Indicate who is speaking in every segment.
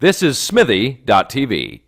Speaker 1: This is Smithy.tv.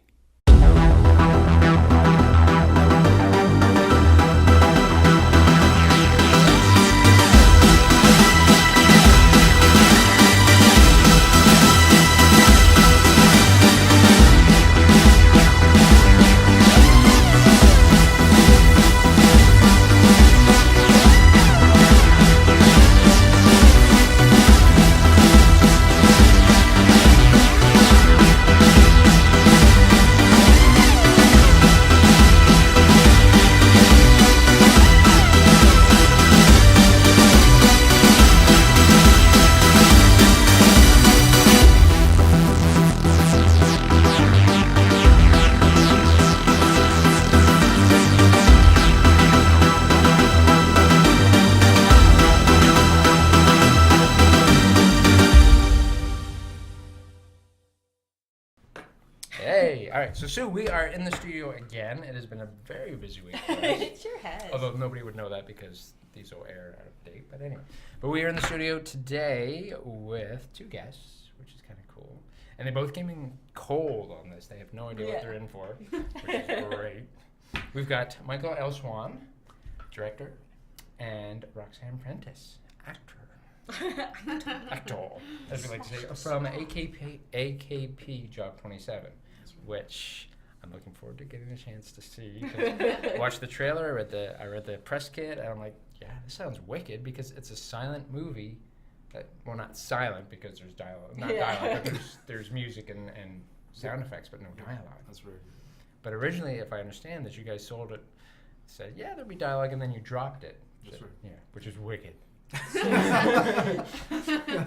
Speaker 2: Hey, all right. So, Sue, we are in the studio again. It has been a very busy week for us.
Speaker 3: It sure has.
Speaker 2: Although nobody would know that because these will air out of date. But anyway, we are in the studio today with two guests, which is kind of cool. And they both came in cold on this. They have no idea what they're in for, which is great. We've got Michael L. Suan, director, and Roxanne Prentice, actor, as we like to say, from AKP Job 27, which I'm looking forward to getting a chance to see. I watched the trailer, I read the press kit, and I'm like, yeah, this sounds wicked because it's a silent movie. Well, not silent because there's dialogue, but there's music and sound effects, but no dialogue.
Speaker 4: That's very good.
Speaker 2: But originally, if I understand that you guys sold it, said, yeah, there'll be dialogue, and then you dropped it.
Speaker 4: That's right.
Speaker 2: Yeah, which is wicked.
Speaker 4: That's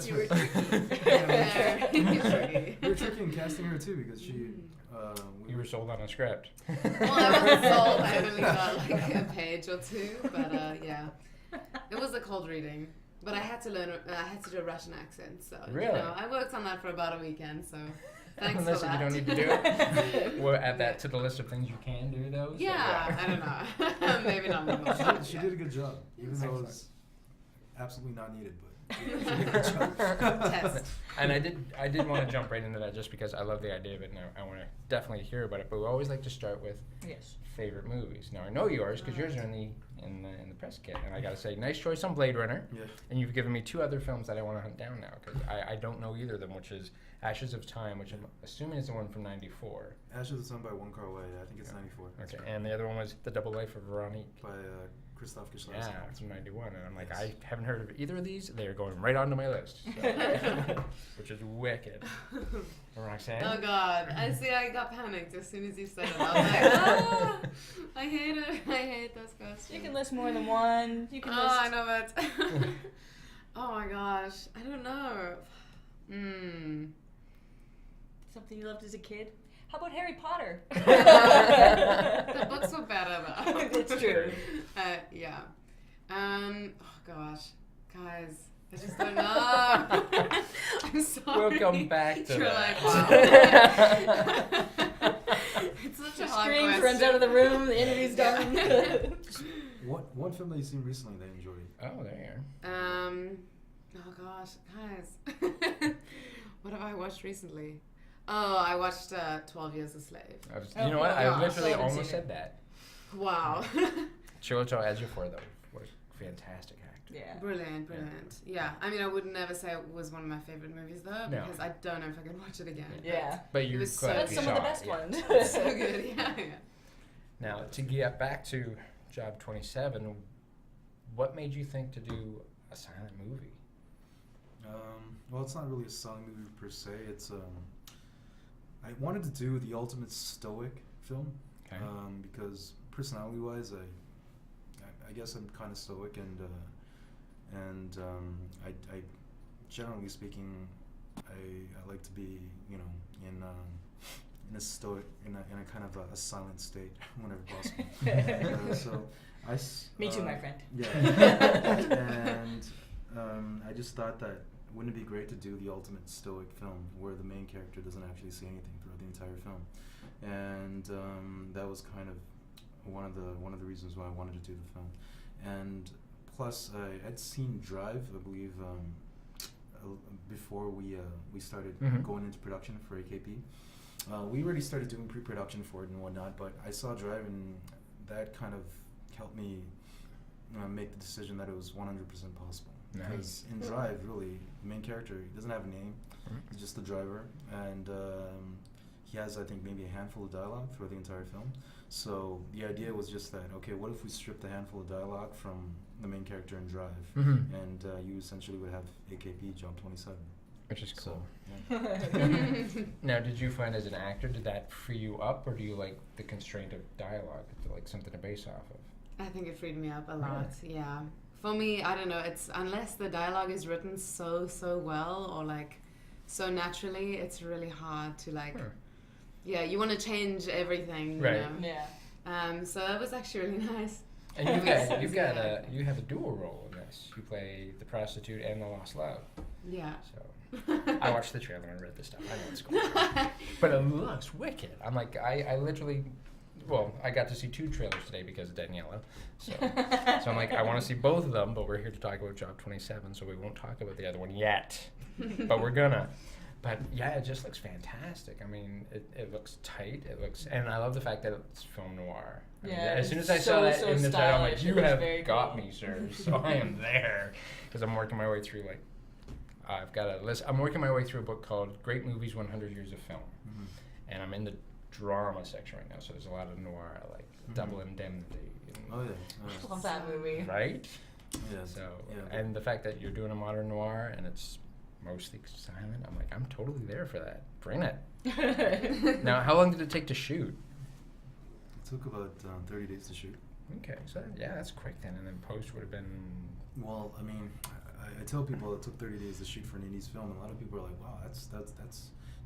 Speaker 3: You were
Speaker 4: right.
Speaker 3: tricky.
Speaker 4: We were tricky in casting her too because she.
Speaker 2: You were sold on a script.
Speaker 5: Well, I wasn't sold. I only got like a page or two, but yeah, it was a cold reading. But I had to learn. I had to do a Russian accent, so
Speaker 2: Really?
Speaker 5: I worked on that for about a weekend. So thanks
Speaker 2: Unless
Speaker 5: for
Speaker 2: you
Speaker 5: that.
Speaker 2: don't need to do it. We'll add that to the list of things you can do, though. So,
Speaker 5: Yeah, I don't know. Maybe not anymore.
Speaker 4: She did a good job, even though it was absolutely not needed. But she did a good job.
Speaker 5: Test.
Speaker 2: And I did want to jump right into that just because I love the idea of it, and I want to definitely hear about it. But we always like to start with favorite movies. Now I know yours because yours are in the press kit, and I gotta say, nice choice on Blade Runner.
Speaker 4: Yeah.
Speaker 2: And you've given me two other films that I want to hunt down now because I don't know either of them, which is Ashes of Time, which I'm assuming is the one from '94.
Speaker 4: Ashes of the Sun by One Car Away. I think it's 94. That's
Speaker 2: Okay,
Speaker 4: right.
Speaker 2: and the other one was The Double Life of Veronique.
Speaker 4: By Christoph Kieślowski.
Speaker 2: Yeah, it's from '91, and I'm like,
Speaker 4: Yes.
Speaker 2: I haven't heard of either of these. They're going right onto my list, so, which is wicked. Roxanne?
Speaker 5: Oh God! I got panicked as soon as you said it. I was like, ah, I hate it. I hate those questions.
Speaker 3: You can list more than one. You can
Speaker 5: Oh,
Speaker 3: list.
Speaker 5: I know it. Oh my gosh, I don't know.
Speaker 3: Something you loved as a kid. How about Harry Potter?
Speaker 5: The books were better though.
Speaker 3: It's true.
Speaker 5: Yeah. Oh gosh, guys, I just don't know. I'm sorry.
Speaker 2: We'll come back to
Speaker 5: You're
Speaker 2: that.
Speaker 5: like, wow. It's such a hard
Speaker 3: Screams,
Speaker 5: question.
Speaker 3: runs out of the room. The interview's done.
Speaker 4: One film that you've seen recently that you enjoyed?
Speaker 2: Oh, there you
Speaker 5: Oh gosh, guys. What have I watched recently? Oh, I watched 12 Years a Slave.
Speaker 2: are. You know what?
Speaker 5: my
Speaker 2: I
Speaker 5: gosh,
Speaker 2: literally
Speaker 3: I haven't
Speaker 2: almost
Speaker 3: seen
Speaker 2: said that.
Speaker 5: Wow.
Speaker 2: Chiwetel Ejiofor, though, what a fantastic actor.
Speaker 3: Yeah.
Speaker 5: Brilliant. Yeah, I mean, I would never say it was one of my favorite movies though,
Speaker 2: No.
Speaker 5: because I don't know if I could watch it again.
Speaker 3: Yeah.
Speaker 2: But you
Speaker 5: was
Speaker 2: glad
Speaker 5: so-
Speaker 2: you
Speaker 3: That's some of the
Speaker 2: saw
Speaker 3: best
Speaker 2: it, yeah.
Speaker 3: ones.
Speaker 5: It's so good, yeah.
Speaker 2: Now, to get back to Job 27, what made you think to do a silent movie?
Speaker 4: Well, it's not really a silent movie per se. It's I wanted to do the ultimate stoic film.
Speaker 2: Okay.
Speaker 4: Because personality-wise, I guess I'm kind of stoic, and I generally speaking, I like to be, you know, in a stoic, in a kind of a silent state whenever possible. So
Speaker 3: Me too, my friend.
Speaker 4: Yeah. And I just thought that wouldn't it be great to do the ultimate stoic film where the main character doesn't actually see anything throughout the entire film, and that was kind of one of the reasons why I wanted to do the film. And plus, I'd seen Drive, I believe, before we started
Speaker 2: Mhm.
Speaker 4: going into production for AKP. We already started doing pre-production for it and whatnot, but I saw Drive, and that kind of helped me make the decision that it was 100% possible.
Speaker 2: Nice.
Speaker 4: Because in Drive, really, the main character, he doesn't have a name. He's just the driver, and he has, I think, maybe a handful of dialogue throughout the entire film. So the idea was just that, okay, what if we stripped a handful of dialogue from the main character in Drive,
Speaker 2: Mhm.
Speaker 4: and you essentially would have AKP Job 27.
Speaker 2: Which is cool.
Speaker 4: So,
Speaker 2: Now, did you find as an actor, did that free you up, or do you like the constraint of dialogue, like something to base off of?
Speaker 5: I think it freed me up a lot. Yeah. For me, I don't know. It's unless the dialogue is written so well or like so naturally, it's really hard to like. Yeah, you want to change everything.
Speaker 2: Right.
Speaker 5: You know?
Speaker 3: Yeah.
Speaker 5: So that was actually really nice.
Speaker 2: And you have a dual role in this. You play the prostitute and the lost love.
Speaker 5: Yeah.
Speaker 2: So I watched the trailer and read the stuff. I know what's going on. But it looks wicked. I'm like, I literally, well, I got to see 2 trailers today because of Dead and Yellow. So I'm like, I want to see both of them, but we're here to talk about Job 27, so we won't talk about the other one yet. But we're gonna. But yeah, it just looks fantastic. I mean, it looks tight. It looks, and I love the fact that it's film noir. I mean,
Speaker 3: Yeah,
Speaker 2: as soon as
Speaker 3: it's
Speaker 2: I saw that
Speaker 3: so
Speaker 2: in the title, I'm like,
Speaker 3: stylish.
Speaker 2: you
Speaker 3: It looks
Speaker 2: have
Speaker 3: very
Speaker 2: got
Speaker 3: cool.
Speaker 2: me, sir. So I am there because I'm working my way through like. I've got a list. I'm working my way through a book called Great Movies 100 Years of Film.
Speaker 4: Mhm.
Speaker 2: And I'm in the drama section right now, so there's a lot of noir, like Double Indemnity. And,
Speaker 4: Oh yeah.
Speaker 3: Love that movie.
Speaker 2: Right?
Speaker 4: Yeah.
Speaker 2: So,
Speaker 4: Yeah.
Speaker 2: and the fact that you're doing a modern noir and it's mostly silent, I'm like, I'm totally there for that. Bring it. Now, how long did it take to shoot?
Speaker 4: It took about 30 days to shoot.
Speaker 2: Okay, so yeah, that's quick then. And then post would have been.
Speaker 4: Well, I mean, I tell people it took 30 days to shoot for an indies film, and a lot of people are like, "Wow, that's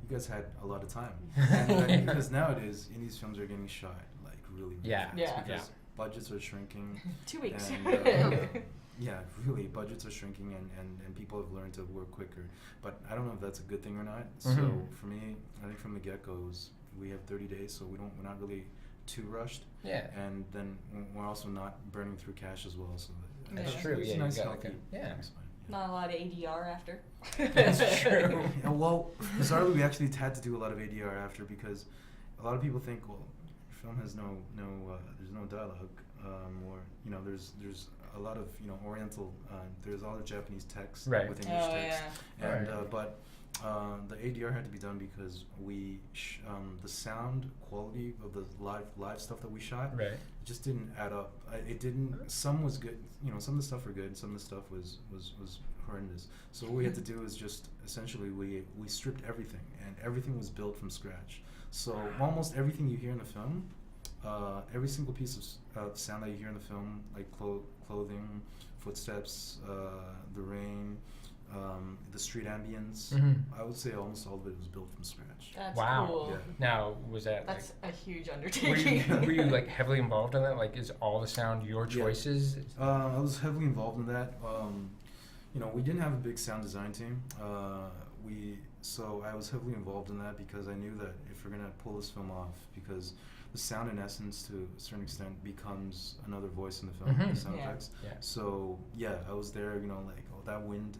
Speaker 4: you guys had a lot of time." And because nowadays indies films are getting shot like really
Speaker 2: Yeah.
Speaker 4: fast
Speaker 3: Yeah.
Speaker 4: because budgets are shrinking.
Speaker 3: 2 weeks.
Speaker 4: And, yeah, really, budgets are shrinking, and people have learned to work quicker. But I don't know if that's a good thing or not. So
Speaker 2: Mhm.
Speaker 4: for me, I think from the get-go, we have 30 days, so we're not really too rushed.
Speaker 2: Yeah.
Speaker 4: And then we're also not burning through cash as well. So
Speaker 2: That's
Speaker 3: Yeah.
Speaker 2: true.
Speaker 4: It's
Speaker 2: Yeah,
Speaker 4: a
Speaker 2: you
Speaker 4: nice
Speaker 2: got
Speaker 4: healthy.
Speaker 2: like yeah.
Speaker 4: it's fine, yeah.
Speaker 3: Not a lot of ADR after.
Speaker 2: That's true.
Speaker 4: Yeah, well, bizarrely, we actually had to do a lot of ADR after because a lot of people think, well, film has there's no dialogue, or there's a lot of Oriental, there's a lot of Japanese text
Speaker 2: Right.
Speaker 4: with English
Speaker 3: Oh
Speaker 4: text,
Speaker 3: yeah.
Speaker 4: and
Speaker 2: Right.
Speaker 4: but the ADR had to be done because the sound quality of the live stuff that we shot
Speaker 2: Right.
Speaker 4: it just didn't add up. It didn't. Some was good. Some of the stuff were good. Some of the stuff was horrendous. So what we had to do is just essentially we stripped everything, and everything was built from scratch. So almost everything you hear in the film, every single piece of sound that you hear in the film, like clothing, footsteps, the rain, the street ambience,
Speaker 2: Mhm.
Speaker 4: I would say almost all of it was built from scratch.
Speaker 3: That's
Speaker 2: Wow.
Speaker 3: cool.
Speaker 4: Yeah.
Speaker 2: Now, was that
Speaker 3: That's a huge
Speaker 2: like?
Speaker 3: undertaking.
Speaker 2: Were you like heavily involved in that? Like, is all the sound your
Speaker 4: Yeah.
Speaker 2: choices?
Speaker 4: I was heavily involved in that. We didn't have a big sound design team. So I was heavily involved in that because I knew that if we're gonna pull this film off, because the sound in essence to a certain extent becomes another voice in the film,
Speaker 2: Mhm.
Speaker 4: the sound
Speaker 3: Yeah.
Speaker 4: effects.
Speaker 2: Yeah.
Speaker 4: So yeah, I was there. Like, oh, that wind.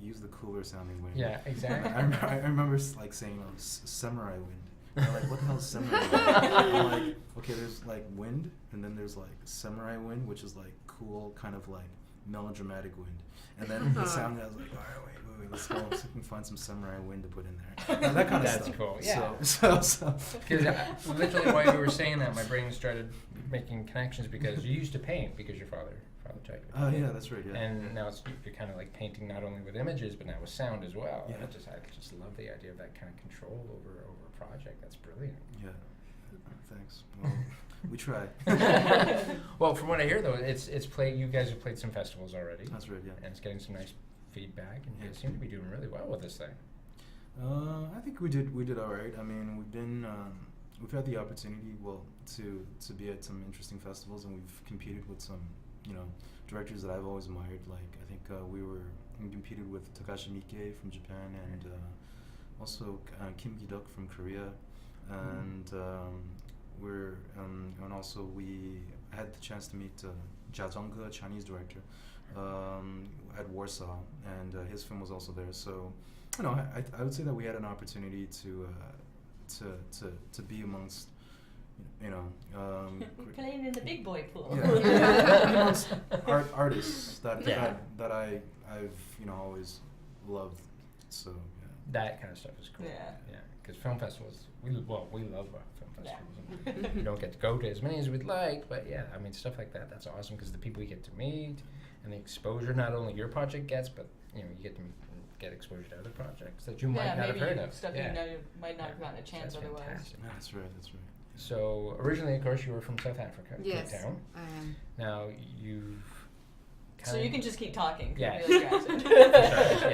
Speaker 4: Use the cooler sounding wind.
Speaker 2: Yeah, exactly.
Speaker 4: I remember like saying, samurai wind. And I'm like, what the hell is samurai wind? I'm like, okay, there's like wind, and then there's like samurai wind, which is like cool, kind of like melodramatic wind. And then the sound, I was like, all right, wait, let's go. So we can find some samurai wind to put in there. That kind of
Speaker 2: That's
Speaker 4: stuff.
Speaker 2: cool, yeah.
Speaker 4: So.
Speaker 2: Because literally while you were saying that, my brain started making connections because you used to paint because your father taught you.
Speaker 4: Oh yeah, that's right. Yeah.
Speaker 2: And now you're kind of like painting not only with images but now with sound as well.
Speaker 4: Yeah.
Speaker 2: And I just love the idea of that kind of control over a project. That's brilliant.
Speaker 4: Yeah. Thanks. Well, we try.
Speaker 2: Well, from what I hear though, it's played. You guys have played some festivals already.
Speaker 4: That's right. Yeah.
Speaker 2: And it's getting some nice feedback, and you
Speaker 4: Yeah.
Speaker 2: seem to be doing really well with this thing.
Speaker 4: I think we did all right. I mean, we've had the opportunity, to be at some interesting festivals, and we've competed with some, directors that I've always admired. Like I think we competed with Takashi Miike from Japan, and also Kim Ki-duk from Korea, and and also we had the chance to meet Jia Zhongge, a Chinese director, at Warsaw, and his film was also there. So, you know, I would say that we had an opportunity to be amongst, you know,
Speaker 3: Playing in the big boy pool.
Speaker 4: amongst artists that
Speaker 2: Yeah.
Speaker 4: that I've you know always loved. So yeah.
Speaker 2: That kind of stuff is cool.
Speaker 3: Yeah.
Speaker 2: Yeah. Because film festivals, we love our film
Speaker 3: Yeah.
Speaker 2: festivals. And we don't get to go to as many as we'd like, but yeah, I mean stuff like that. That's awesome because the people you get to meet and the exposure not only your project gets, but you know you get to get exposure to other projects that you might not have
Speaker 3: maybe
Speaker 2: heard of.
Speaker 3: stuff
Speaker 2: yeah.
Speaker 3: you know you might not have gotten a
Speaker 2: So
Speaker 3: chance
Speaker 2: that's
Speaker 3: otherwise.
Speaker 2: fantastic.
Speaker 4: Yeah, that's right. That's right.
Speaker 2: So originally, of course, you were from South Africa,
Speaker 5: Yes,
Speaker 2: Cape Town.
Speaker 5: I am.
Speaker 2: Now you've.
Speaker 3: So you can just keep talking. 'cause
Speaker 2: Yeah.
Speaker 3: you like your accent.
Speaker 2: Sorry,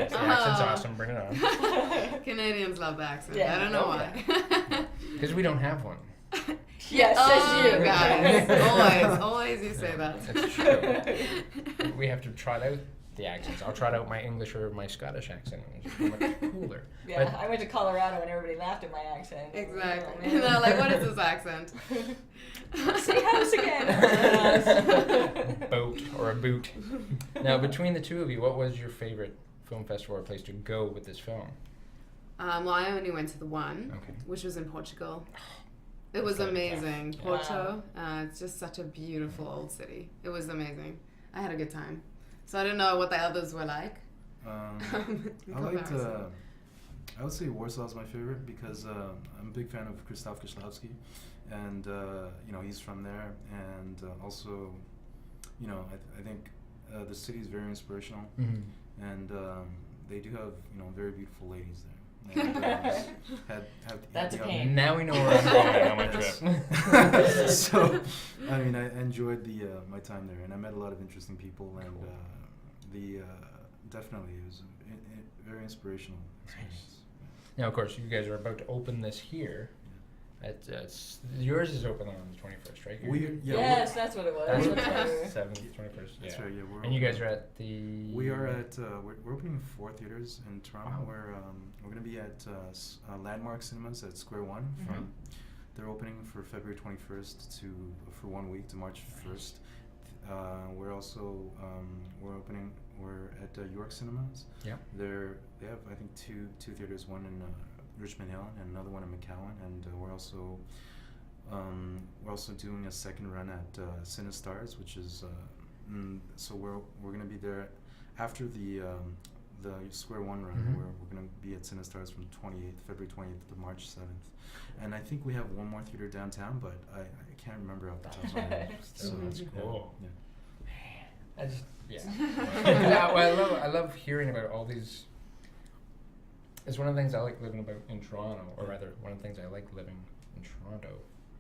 Speaker 2: yes, the accent's
Speaker 5: Oh.
Speaker 2: awesome. Bring it on.
Speaker 5: Canadians love the accent.
Speaker 3: Yeah.
Speaker 5: I don't know
Speaker 3: Oh,
Speaker 5: why.
Speaker 2: Because we don't have one.
Speaker 3: Yes,
Speaker 5: Oh,
Speaker 3: says you.
Speaker 5: guys, always you say that.
Speaker 2: It's true. We have to trot out the accents. I'll trot out my English or my Scottish accent, which is much cooler.
Speaker 3: Yeah,
Speaker 2: But-
Speaker 3: I went to Colorado and everybody laughed at my accent.
Speaker 5: Exactly.
Speaker 3: Oh,
Speaker 5: And
Speaker 3: man.
Speaker 5: they're like, what is this accent?
Speaker 3: Say house again.
Speaker 2: Boat or a boot. Now, between the two of you, what was your favorite film festival or place to go with this film?
Speaker 5: Well, I only went to the one,
Speaker 2: Okay.
Speaker 5: which was in Portugal. It was
Speaker 2: That's right, yeah.
Speaker 5: amazing.
Speaker 2: Yeah.
Speaker 5: Porto, it's just such a beautiful old city. It was amazing. I had a good time. So I don't know what the others were like. in
Speaker 4: I liked.
Speaker 5: comparison.
Speaker 4: I would say Warsaw's my favorite because I'm a big fan of Krzysztof Kieślowski, and you know he's from there, and also, you know, I think the city is very inspirational,
Speaker 2: Mm-hmm.
Speaker 4: and they do have you know very beautiful ladies there. And,
Speaker 3: That's a
Speaker 4: the
Speaker 3: pain.
Speaker 2: Now we know where I'm going on my
Speaker 4: Yes.
Speaker 2: trip.
Speaker 4: So, I mean, I enjoyed my time there, and I met a lot of interesting people, and
Speaker 2: Cool.
Speaker 4: definitely it was a very inspirational experience.
Speaker 2: Now, of course, you guys are about to open this here. Yours is open on the 21st, right?
Speaker 3: Yes, that's what it was.
Speaker 2: That's
Speaker 3: That's
Speaker 2: what
Speaker 3: what
Speaker 2: it
Speaker 3: it
Speaker 2: is.
Speaker 3: was.
Speaker 2: 7th, 21st.
Speaker 4: That's
Speaker 2: Yeah.
Speaker 4: right. Yeah, we're
Speaker 2: And you guys
Speaker 4: opening-
Speaker 2: are at the.
Speaker 4: We are at we're opening 4 theaters in Toronto.
Speaker 2: Wow.
Speaker 4: We're going to be at Landmark Cinemas at Square One.
Speaker 2: Mhm.
Speaker 4: They're opening for February 21st for 1 week to March 1st. We're also we're at York Cinemas.
Speaker 2: Yeah.
Speaker 4: They have I think two theaters, one in Richmond Hill and another one in McCowan, and we're also doing a second run at CineStars, which is so we're gonna be there after the Square One run.
Speaker 2: Mhm.
Speaker 4: We're gonna be at CineStars from February 28th to March 7th, and I think we have one more theater downtown, but I can't remember off the top of my head. So
Speaker 2: That's
Speaker 4: yeah,
Speaker 2: cool.
Speaker 4: Yeah.
Speaker 2: I just yeah. Well, I love hearing about all these. It's one of the things I like living about in Toronto, or rather, one of the things I like living in Toronto.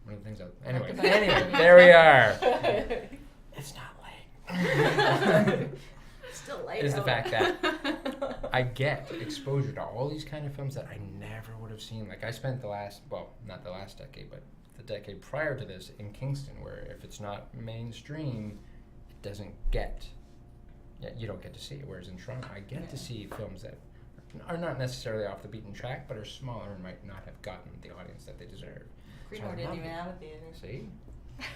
Speaker 2: One of the things anyway, there we are. It's not late.
Speaker 3: Still late.
Speaker 2: Is the
Speaker 3: out.
Speaker 2: fact that I get exposure to all these kind of films that I never would have seen. Like I spent not the last decade, but the decade prior to this in Kingston, where if it's not mainstream, it doesn't get. Yeah, you don't get to see it. Whereas in Toronto, I get to see films that are not necessarily off the beaten track, but are smaller and might not have gotten the audience that they deserve. So I
Speaker 3: Greenwood didn't
Speaker 2: love
Speaker 3: even
Speaker 2: it.
Speaker 3: have a theater.
Speaker 2: See?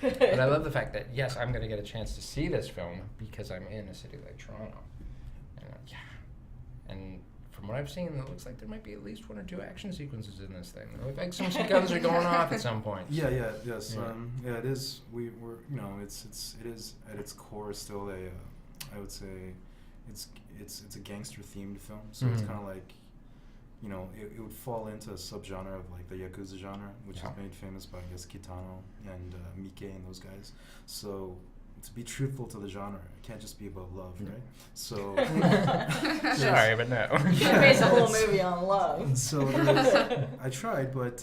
Speaker 2: But I love the fact that yes, I'm going to get a chance to see this film because I'm in a city like Toronto. And yeah, and from what I've seen, it looks like there might be at least 1 or 2 action sequences in this thing. It looks like some guns are going off at some point.
Speaker 4: Yes.
Speaker 2: Yeah.
Speaker 4: It is. We're you know, it is at its core still I would say, it's a gangster themed film. So it's
Speaker 2: Mhm.
Speaker 4: kind of like, you know, it would fall into a subgenre of like the Yakuza genre, which
Speaker 2: Yeah.
Speaker 4: is made famous by I guess Kitano and Mike and those guys. So to be truthful to the genre, it can't just be about love,
Speaker 2: Yeah.
Speaker 4: right? So
Speaker 2: Sorry, but no.
Speaker 3: You can't base a whole movie on love.
Speaker 4: So I tried, but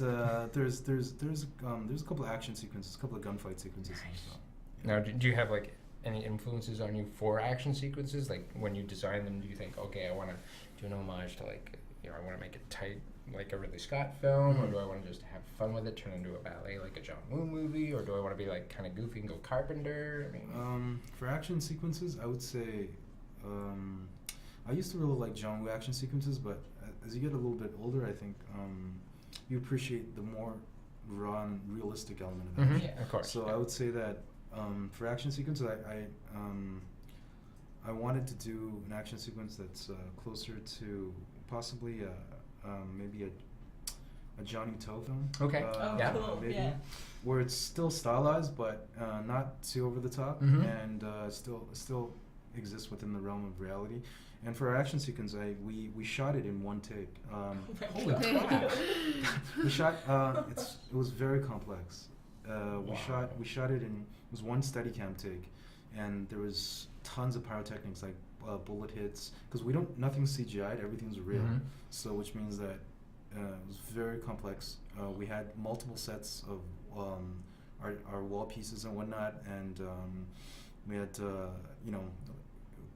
Speaker 4: there's a couple of action sequences, a couple of gunfight sequences. And stuff.
Speaker 2: Now, do you have like any influences on you for action sequences? Like when you design them, do you think, okay, I want to do an homage to like, you know, I want to make it tight like a Ridley Scott film, or do I want to just have fun with it, turn into a ballet like a John Woo movie, or do I want to be like kind of goofy and go Carpenter? I mean,
Speaker 4: For action sequences, I would say I used to really like John Woo action sequences, but as you get a little bit older, I think you appreciate the more raw and realistic element of action.
Speaker 2: of course.
Speaker 4: So I would say that for action sequences, I wanted to do an action sequence that's closer to possibly maybe a Johnny To film.
Speaker 2: Okay. Yeah.
Speaker 3: Cool.
Speaker 4: Maybe.
Speaker 3: Yeah.
Speaker 4: Where it's still stylized, but not too over the top,
Speaker 2: Mhm.
Speaker 4: and still exists within the realm of reality. And for our action sequence, we shot it in one take.
Speaker 2: Holy crap.
Speaker 4: We shot. It was very complex. We shot it in. It was one Steadicam take, and there was tons of pyrotechnics like bullet hits, because nothing's CGI'd, everything's real.
Speaker 2: Mhm.
Speaker 4: So which means that it was very complex. We had multiple sets of our wall pieces and whatnot, and we had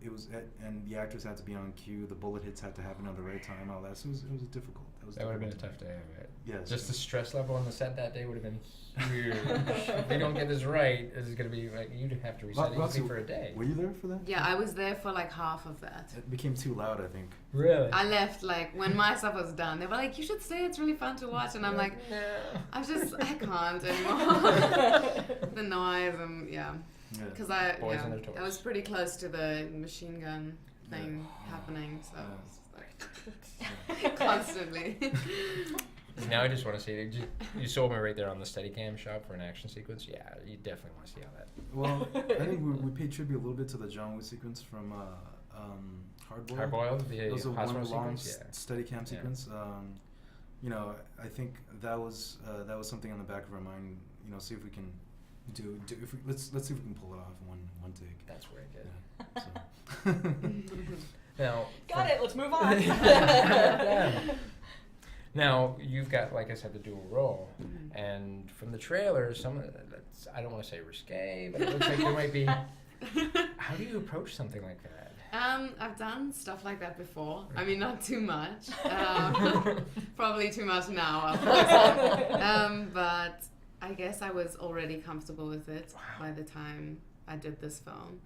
Speaker 4: it was and the actors had to be on cue. The bullet hits had to happen at the right time, all that. So it was difficult.
Speaker 2: That would have been a tough day, right?
Speaker 4: Yes.
Speaker 2: Just the stress level on the set that day would have been huge. If they don't get this right, this is going to be like, you'd have to reset
Speaker 4: Roxy,
Speaker 2: it for a day.
Speaker 4: Were you there for that?
Speaker 5: Yeah, I was there for like half of that.
Speaker 4: It became too loud, I think.
Speaker 2: Really?
Speaker 5: I left like when my stuff was done. They were like, "You should stay. It's really fun to watch." And I'm like, I can't anymore. The noise and
Speaker 4: Yeah.
Speaker 5: because
Speaker 2: Boys and their toys.
Speaker 5: I was pretty close to the machine gun thing happening, so
Speaker 4: Yeah.
Speaker 5: it was just like constantly.
Speaker 2: Now I just want to see it. You sold me right there on the Steadicam shot for an action sequence. Yeah, you definitely want to see how that.
Speaker 4: Well, I think we paid tribute a little bit to the John Woo sequence from Hardboiled.
Speaker 2: Hard-boiled, the
Speaker 4: It was a
Speaker 2: hospital
Speaker 4: one long
Speaker 2: sequence.
Speaker 4: Steadicam sequence. I think that was something on the back of our mind. See if we can let's see if we can pull it off in one take.
Speaker 2: That's very good.
Speaker 4: Yeah,
Speaker 2: Now,
Speaker 3: Got it. Let's move on.
Speaker 2: Yeah. Now you've got, like I said, the dual role, and from the trailer, that's, I don't want to say risque, but it looks like there might be. How do you approach something like that?
Speaker 5: I've done stuff like that before. I mean, not too much. Probably too much now. But I guess I was already comfortable with it by the time I did this film.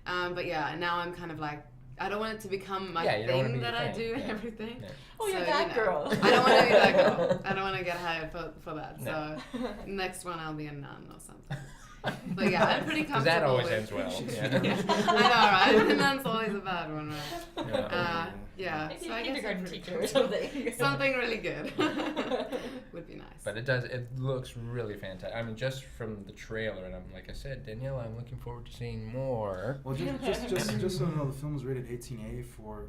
Speaker 5: But yeah, now I'm kind of like, I don't want it to become my thing that I do and everything.
Speaker 2: Yeah.
Speaker 3: Oh, you're that girl.
Speaker 5: I don't want to be that girl. I don't want to get hired for that.
Speaker 2: No.
Speaker 5: So next one I'll be a nun or something. But yeah, I'm pretty comfortable.
Speaker 2: Because that always
Speaker 5: with
Speaker 2: ends well.
Speaker 5: Yeah. I know, right? And that's always a bad one, right?
Speaker 2: Yeah.
Speaker 5: Yeah.
Speaker 3: Maybe
Speaker 5: So
Speaker 3: a
Speaker 5: I guess
Speaker 3: kindergarten
Speaker 5: I'm pretty
Speaker 3: teacher or
Speaker 5: comfortable.
Speaker 3: something.
Speaker 5: Something really good would be nice.
Speaker 2: But it looks really fantastic. I mean, just from the trailer, and like I said, Danielle, I'm looking forward to seeing more.
Speaker 4: Well, just so you know, the film is rated 18A for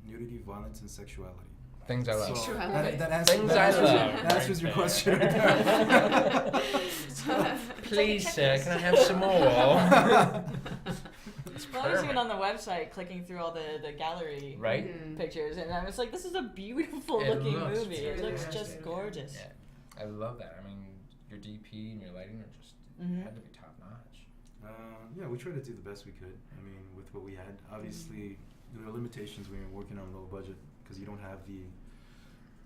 Speaker 4: nudity, violence, and sexuality.
Speaker 2: Things I love.
Speaker 4: So
Speaker 5: Sexuality.
Speaker 4: that answers,
Speaker 2: Things
Speaker 4: that
Speaker 2: I
Speaker 4: answers,
Speaker 2: love.
Speaker 4: that answers your
Speaker 2: Right
Speaker 4: question.
Speaker 2: there. Please, sir, can I have some more?
Speaker 3: Well, I was even on the website clicking through all the gallery
Speaker 2: Right?
Speaker 3: pictures, and I was like, this is a beautiful
Speaker 2: It
Speaker 3: looking
Speaker 2: looks
Speaker 3: movie. It looks
Speaker 2: fantastic.
Speaker 3: just gorgeous.
Speaker 2: Yeah, I love that. I mean, your DP and your lighting are just had to be top notch.
Speaker 4: Yeah, we tried to do the best we could. I mean, with what we had. Obviously, there are limitations when you're working on low budget because you don't have the,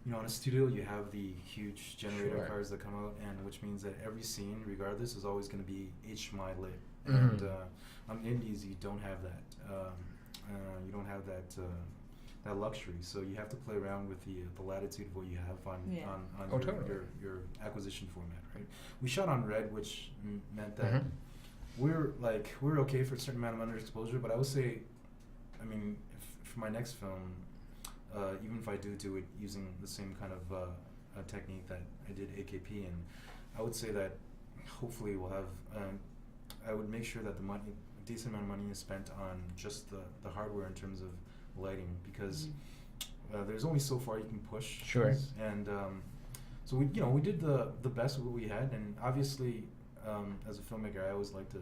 Speaker 4: in a studio you have the huge generator
Speaker 2: Sure.
Speaker 4: cars that come out, and which means that every scene, regardless, is always going to be HMI lit.
Speaker 2: Mhm.
Speaker 4: And on indies, you don't have that. You don't have that luxury. So you have to play around with the latitude of what you have on
Speaker 2: Oh, totally.
Speaker 4: your acquisition format, right? We shot on red, which meant that.
Speaker 2: Mhm.
Speaker 4: We're okay for a certain amount of underexposure, but I would say, I mean, for my next film, even if I do it using the same kind of technique that I did AKP in, I would say that hopefully we'll have. I would make sure that a decent amount of money is spent on just the hardware in terms of lighting, because there's only so far you can push.
Speaker 2: Sure.
Speaker 4: things. And so we did the best with what we had, and obviously. As a filmmaker, I always like to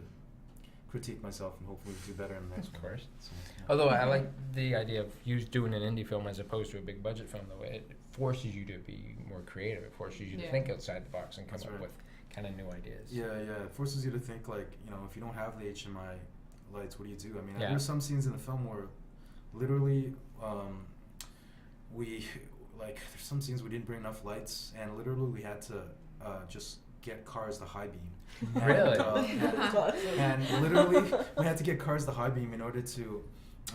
Speaker 4: critique myself and hopefully do better in the next
Speaker 2: Of
Speaker 4: one.
Speaker 2: course.
Speaker 4: So, yeah.
Speaker 2: Although I like the idea of you doing an indie film as opposed to a big budget film, though it forces you to be more creative. It forces you to think outside the box and come
Speaker 4: That's
Speaker 2: up
Speaker 4: right.
Speaker 2: with kind of new ideas.
Speaker 4: Yeah, it forces you to think if you don't have the HMI lights, what do you do? I mean,
Speaker 2: Yeah.
Speaker 4: there's some scenes in the film where literally there's some scenes we didn't bring enough lights, and literally we had to just get cars to high beam.
Speaker 2: Really?
Speaker 4: And literally we had to get cars to high beam in order to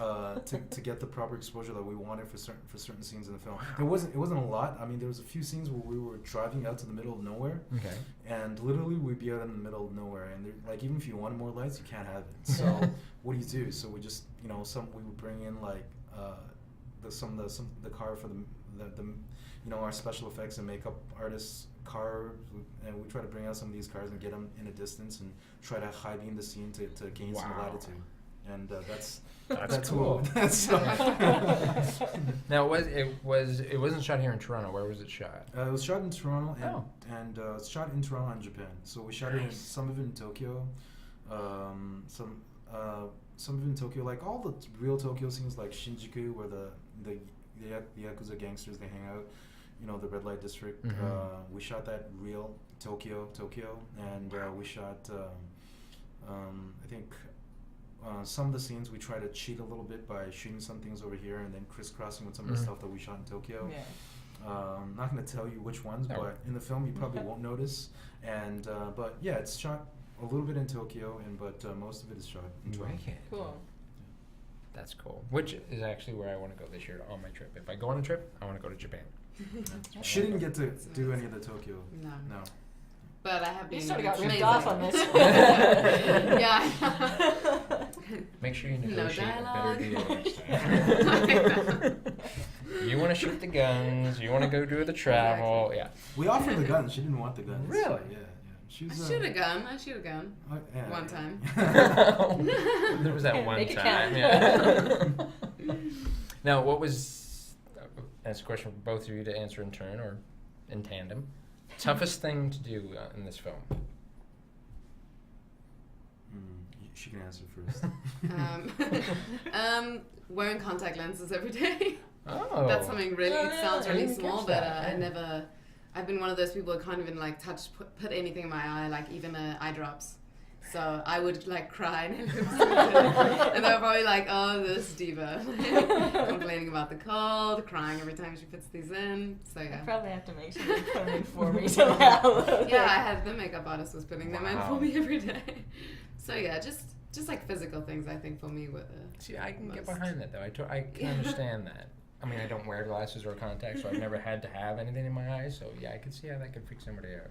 Speaker 4: to get the proper exposure that we wanted for certain scenes in the film. It wasn't a lot. I mean, there was a few scenes where we were driving out to the middle of nowhere,
Speaker 2: Okay.
Speaker 4: and literally we'd be out in the middle of nowhere, and like even if you wanted more lights, you can't have it. So what do you do? So we just we would bring in like the car for the our special effects and makeup artists' car, and we try to bring out some of these cars and get them in a distance and try to high beam the scene to gain some
Speaker 2: Wow.
Speaker 4: latitude. And that's
Speaker 2: cool.
Speaker 4: That's
Speaker 2: Now, it wasn't shot here in Toronto. Where was it shot?
Speaker 4: it was shot in Toronto
Speaker 2: Oh.
Speaker 4: and it's shot in Toronto and Japan. So we shot some of it in Tokyo, some of it in Tokyo, like all the real Tokyo scenes, like Shinjuku, where the Yakuza gangsters they hang out. The red light district.
Speaker 2: Mhm.
Speaker 4: We shot that real Tokyo, and we shot. I think some of the scenes we try to cheat a little bit by shooting some things over here and then crisscrossing with some of the
Speaker 2: Mhm.
Speaker 4: stuff that we shot in Tokyo.
Speaker 3: Yeah.
Speaker 4: I'm not going to tell you which ones,
Speaker 2: No.
Speaker 4: but in the film you probably won't notice. And but yeah, it's shot a little bit in Tokyo, but most of it is shot in Toronto.
Speaker 2: Wicked.
Speaker 3: Cool.
Speaker 2: That's cool. Which is actually where I want to go this year on my trip. If I go on a trip, I want to go to Japan.
Speaker 4: She didn't get to do any of the Tokyo.
Speaker 5: No.
Speaker 4: No.
Speaker 5: But I have been.
Speaker 3: You sort of got ripped
Speaker 5: amazing.
Speaker 3: off on this.
Speaker 5: Yeah.
Speaker 2: Make sure you
Speaker 5: No
Speaker 2: negotiate a better deal
Speaker 5: dialogue.
Speaker 2: next time. You want to shoot the guns. You want to go do the travel.
Speaker 5: Exactly.
Speaker 4: We offered the guns. She didn't want the guns.
Speaker 2: Really?
Speaker 4: So, yeah. She
Speaker 5: I
Speaker 4: was,
Speaker 5: shoot a gun.
Speaker 4: yeah.
Speaker 5: One time.
Speaker 2: Yeah. There was that
Speaker 3: Okay,
Speaker 2: one
Speaker 3: make it
Speaker 2: time.
Speaker 3: count.
Speaker 2: Yeah. Now, what was? That's a question for both of you to answer in turn or in tandem. Toughest thing to do in this film?
Speaker 4: She can answer first.
Speaker 5: Wearing contact lenses every day.
Speaker 2: Oh.
Speaker 5: That's something really,
Speaker 3: Oh,
Speaker 5: it sounds
Speaker 2: I
Speaker 5: really
Speaker 2: didn't
Speaker 5: small,
Speaker 2: catch
Speaker 5: but
Speaker 2: that.
Speaker 5: I've been one of those people who can't even like put anything in my eye, like even eye drops. So I would like cry and they were probably like, oh, this diva. Complaining about the cold, crying every time she puts these in. So
Speaker 3: I
Speaker 5: yeah.
Speaker 3: probably have to make sure they put them in for me somehow.
Speaker 5: Yeah, I had the makeup artist was putting them in
Speaker 2: Wow.
Speaker 5: for me every day. So yeah, just like physical things I think for me were
Speaker 2: See, I can get
Speaker 5: most.
Speaker 2: behind that though. I can understand that. I mean, I don't wear glasses or contacts, so I've never had to have anything in my eyes. So yeah, I can see how that could freak somebody out.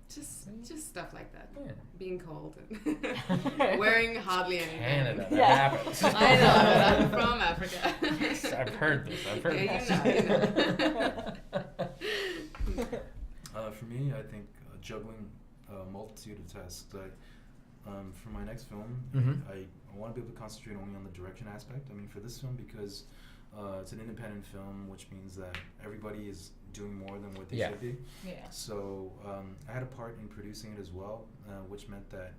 Speaker 5: just stuff like that.
Speaker 2: Yeah.
Speaker 5: Being cold and wearing hardly anything.
Speaker 2: Canada, that
Speaker 3: Yeah.
Speaker 2: happens.
Speaker 5: I know, but I'm from Africa.
Speaker 2: I've heard this. I've heard
Speaker 5: Yeah,
Speaker 2: this.
Speaker 5: you know.
Speaker 4: For me, I think juggling a multitude of tasks. For my next film,
Speaker 2: Mhm.
Speaker 4: I want to be able to concentrate only on the direction aspect. I mean, for this film, because it's an independent film, which means that everybody is doing more than what they
Speaker 2: Yeah.
Speaker 4: should be.
Speaker 3: Yeah.
Speaker 4: So I had a part in producing it as well, which meant that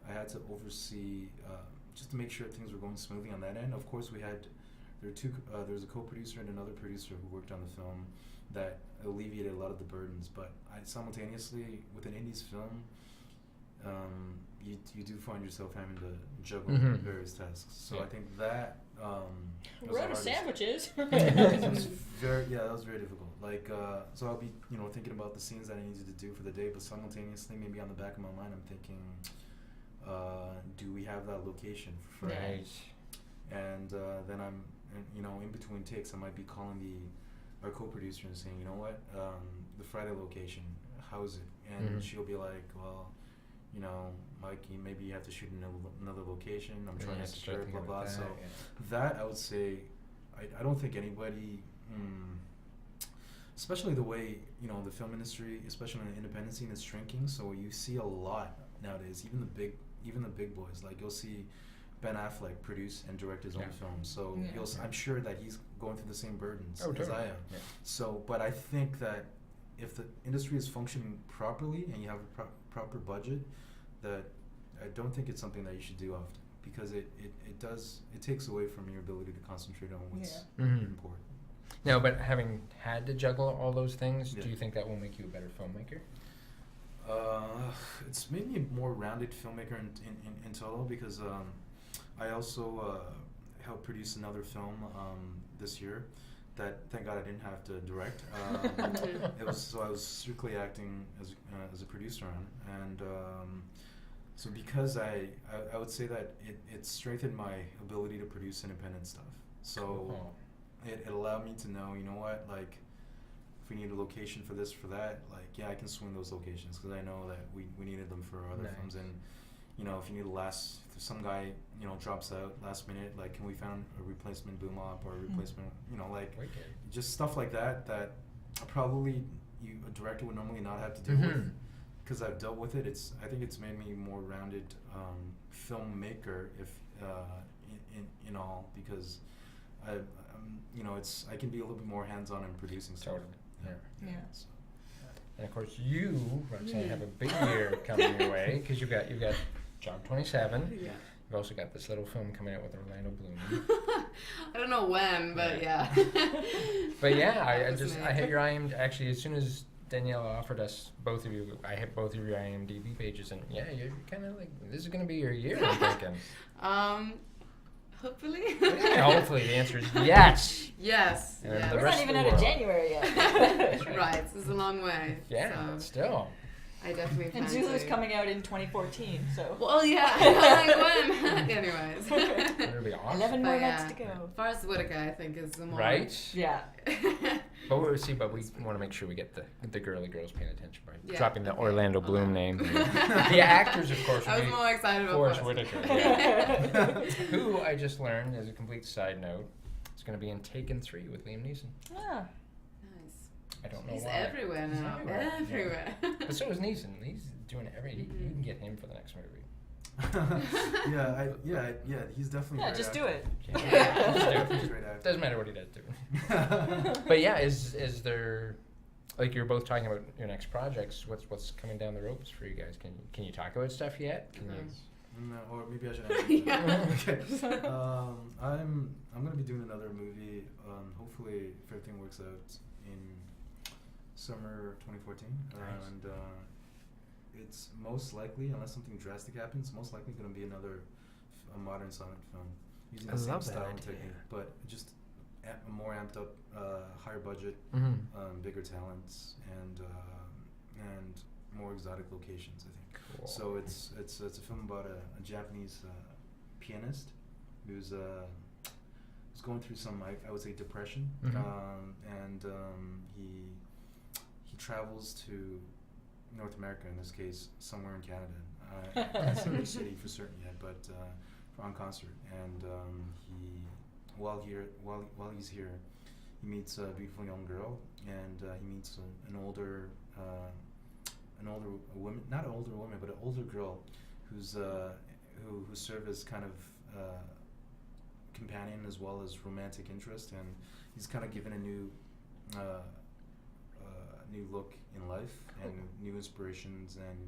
Speaker 4: I had to oversee just to make sure things were going smoothly on that end. Of course, there was a co-producer and another producer who worked on the film that alleviated a lot of the burdens. But simultaneously, with an indies film, you do find yourself having to juggle
Speaker 2: Mhm.
Speaker 4: various tasks. So
Speaker 2: Yeah.
Speaker 4: I think that was
Speaker 3: We're
Speaker 4: the
Speaker 3: out of
Speaker 4: hardest.
Speaker 3: sandwiches.
Speaker 4: That was that was very difficult. Like, so I'll be, thinking about the scenes that I needed to do for the day, but simultaneously, maybe on the back of my mind, I'm thinking, do we have that location for Friday?
Speaker 2: Right.
Speaker 4: And then I'm, in between takes, I might be calling our co-producer and saying, you know what, the Friday location, how's it? And
Speaker 2: Mhm.
Speaker 4: she'll be like, well, Mikey, maybe you have to shoot in another location. I'm
Speaker 2: And
Speaker 4: trying
Speaker 2: you
Speaker 4: to
Speaker 2: have to start
Speaker 4: secure, blah,
Speaker 2: thinking
Speaker 4: blah.
Speaker 2: about
Speaker 4: So
Speaker 2: that,
Speaker 4: that, I would say, I don't think anybody, especially the way, the film industry, especially in the independent scene, is shrinking. So you see a lot nowadays, even the big boys. Like, you'll see Ben Affleck produce and direct his own
Speaker 2: Yeah.
Speaker 4: film. So
Speaker 3: Yeah.
Speaker 4: I'm sure that he's going through the same burdens
Speaker 2: Oh,
Speaker 4: as
Speaker 2: totally.
Speaker 4: I am.
Speaker 2: Yeah.
Speaker 4: So, but I think that if the industry is functioning properly and you have a proper budget, that I don't think it's something that you should do often, because it takes away from your ability to concentrate on what's
Speaker 2: Mhm.
Speaker 4: important.
Speaker 2: No, but having had to juggle all those things,
Speaker 4: Yeah.
Speaker 2: do you think that will make you a better filmmaker?
Speaker 4: It's made me a more rounded filmmaker in total, because I also helped produce another film this year that, thank God, I didn't have to direct. I was strictly acting as a producer on, and So because I would say that it strengthened my ability to produce independent stuff. So
Speaker 2: Cool.
Speaker 4: it allowed me to know, you know what, like, if we need a location for this, for that, like, yeah, I can swing those locations because I know that we needed them for other
Speaker 2: Nice.
Speaker 4: films. And, you know, if you need if some guy, you know, drops out last minute, like, can we find a replacement boom op or a replacement, you know, like,
Speaker 2: Wicked.
Speaker 4: just stuff like that probably a director would normally not have to deal with.
Speaker 2: Mhm.
Speaker 4: Because I've dealt with it, I think it's made me more rounded filmmaker, if in all, because you know, I can be a little bit more hands on in producing stuff.
Speaker 2: Totally. Yeah.
Speaker 3: Yeah.
Speaker 4: So,
Speaker 2: And of course, you, Roxanne, have a big year coming your way because you've got Job 27.
Speaker 5: Yeah.
Speaker 2: You've also got this little film coming out with Orlando Bloom.
Speaker 5: I don't know when, but yeah.
Speaker 2: But yeah, I
Speaker 5: That was
Speaker 2: I hit your IMDb. Actually, as soon as Danielle offered us both of you, I hit both of your IMDb pages, and yeah, you're kind of like, this is going to be your year, I'm thinking.
Speaker 5: Hopefully.
Speaker 2: Yeah, hopefully, the answer is yes.
Speaker 5: Yes.
Speaker 2: And
Speaker 5: yes.
Speaker 2: the
Speaker 3: We're
Speaker 2: rest
Speaker 3: not even
Speaker 2: of
Speaker 3: out
Speaker 2: the
Speaker 3: of
Speaker 2: world.
Speaker 3: January yet.
Speaker 5: Right. This is a long way.
Speaker 2: Yeah,
Speaker 5: So
Speaker 2: but still.
Speaker 5: I definitely
Speaker 3: And
Speaker 5: plan
Speaker 3: Zulu's
Speaker 5: to.
Speaker 3: coming out in 2014, so.
Speaker 5: Well, yeah. Like when? Anyways.
Speaker 2: It'll be awesome.
Speaker 3: 11 more
Speaker 5: But
Speaker 3: months
Speaker 5: yeah,
Speaker 3: to go.
Speaker 5: Forrest Whitaker, I think, is the more.
Speaker 2: Right?
Speaker 3: Yeah.
Speaker 2: But we want to make sure we get the girly girls paying attention by
Speaker 5: Yeah,
Speaker 2: dropping the
Speaker 5: okay.
Speaker 2: Orlando Bloom
Speaker 5: Okay.
Speaker 2: name. The actors, of course,
Speaker 5: I
Speaker 2: would
Speaker 5: was
Speaker 2: be
Speaker 5: more excited about
Speaker 2: Forrest
Speaker 5: Forrest.
Speaker 2: Whitaker, yeah. Who I just learned, as a complete side note, is going to be in Taken 3 with Liam Neeson.
Speaker 3: Ah.
Speaker 5: Nice.
Speaker 2: I don't know
Speaker 5: He's
Speaker 2: why.
Speaker 5: everywhere
Speaker 2: He's
Speaker 5: now.
Speaker 2: everywhere, yeah.
Speaker 5: Everywhere.
Speaker 2: But so is Neeson. He's doing everything. You
Speaker 5: Mhm.
Speaker 2: can get him for the next movie.
Speaker 4: yeah, he's definitely.
Speaker 3: Yeah,
Speaker 4: a great
Speaker 3: just
Speaker 4: actor.
Speaker 3: do it.
Speaker 2: Yeah.
Speaker 4: He's
Speaker 2: Just do
Speaker 4: definitely
Speaker 2: it.
Speaker 4: a great actor.
Speaker 2: Doesn't matter what he does to. But yeah, is there, like, you're both talking about your next projects? What's coming down the ropes for you guys? Can you talk about stuff yet? Can you?
Speaker 4: No, or maybe I should answer
Speaker 5: Yeah.
Speaker 4: that. Okay. I'm gonna be doing another movie. Hopefully, if everything works out, in summer 2014,
Speaker 2: Nice.
Speaker 4: and it's most likely, unless something drastic happens, most likely going to be another a modern silent film using
Speaker 2: I
Speaker 4: the same
Speaker 2: love that
Speaker 4: style and
Speaker 2: idea.
Speaker 4: technique, but just a more amped up, higher budget,
Speaker 2: Mm-hmm.
Speaker 4: bigger talents, and more exotic locations, I think.
Speaker 2: Cool.
Speaker 4: So it's a film about a Japanese pianist who's going through some, I would say, depression,
Speaker 2: Mhm.
Speaker 4: and he travels to North America, in this case, somewhere in Canada. I can't say which city for certain yet, but on concert. And while he's here, he meets a beautiful young girl, and he meets an older woman, not an older woman, but an older girl, who's who serve as kind of companion as well as romantic interest, and he's kind of given a new look in life and new inspirations, and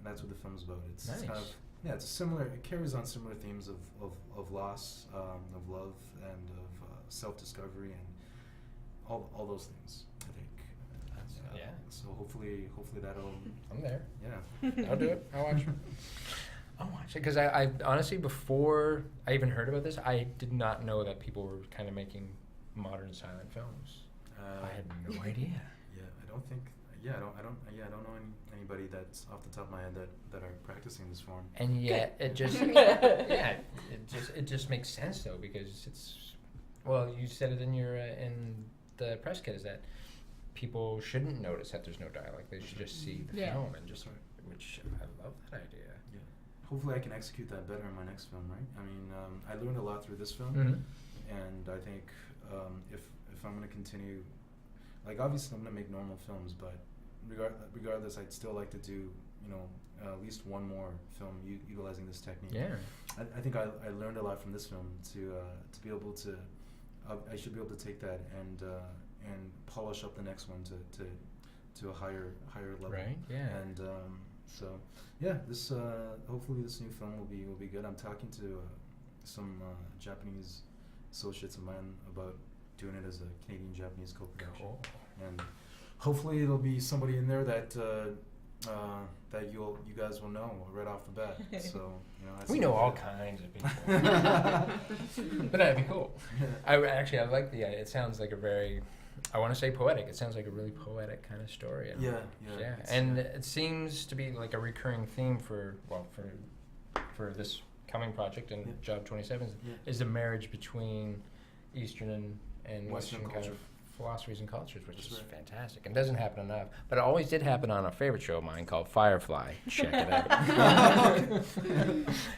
Speaker 4: that's what the film's about. It's
Speaker 2: Nice.
Speaker 4: kind of, yeah, it carries on similar themes of loss, of love, and of self-discovery, and all those things, I think.
Speaker 2: Yeah.
Speaker 4: So hopefully that'll,
Speaker 2: I'm there.
Speaker 4: yeah.
Speaker 2: I'll do it. I'll watch it. I'll watch it because I honestly, before I even heard about this, I did not know that people were kind of making modern silent films. I had no idea.
Speaker 4: Yeah, I don't think. Yeah, I don't know anybody that's off the top of my head that are practicing this form.
Speaker 2: And yet it just it just makes sense though, because it's, well, you said it in your in the press kit, is that people shouldn't notice that there's no dialogue. They should just see the
Speaker 3: Yeah.
Speaker 2: film, and just, which I love that idea.
Speaker 4: Yeah. Hopefully, I can execute that better in my next film. Right. I mean, I learned a lot through this film,
Speaker 2: Mm-hmm.
Speaker 4: and I think if I'm going to continue, like, obviously I'm going to make normal films, but regardless, I'd still like to do, at least one more film utilizing this technique.
Speaker 2: Yeah.
Speaker 4: I think I learned a lot from this film to be able to. I should be able to take that and polish up the next one to a higher level.
Speaker 2: Right. Yeah.
Speaker 4: And so yeah, this hopefully this new film will be good. I'm talking to some Japanese associates of mine about doing it as a Canadian-Japanese co-production,
Speaker 2: Cool.
Speaker 4: and hopefully there'll be somebody in there that that you guys will know right off the bat. So that's
Speaker 2: We know all
Speaker 4: good.
Speaker 2: kinds of people. But that'd be cool. I like the idea. It sounds like a very I want to say poetic. It sounds like a really poetic kind of story. And
Speaker 4: Yeah. It's,
Speaker 2: And it seems to be like a recurring theme for this coming project and
Speaker 4: Yeah.
Speaker 2: Job 27
Speaker 4: Yeah.
Speaker 2: is the marriage between Eastern and Western kind
Speaker 4: culture.
Speaker 2: of philosophies and cultures, which
Speaker 4: That's
Speaker 2: is
Speaker 4: right.
Speaker 2: fantastic. And doesn't happen enough. But it always did happen on a favorite show of mine called Firefly. Check it out.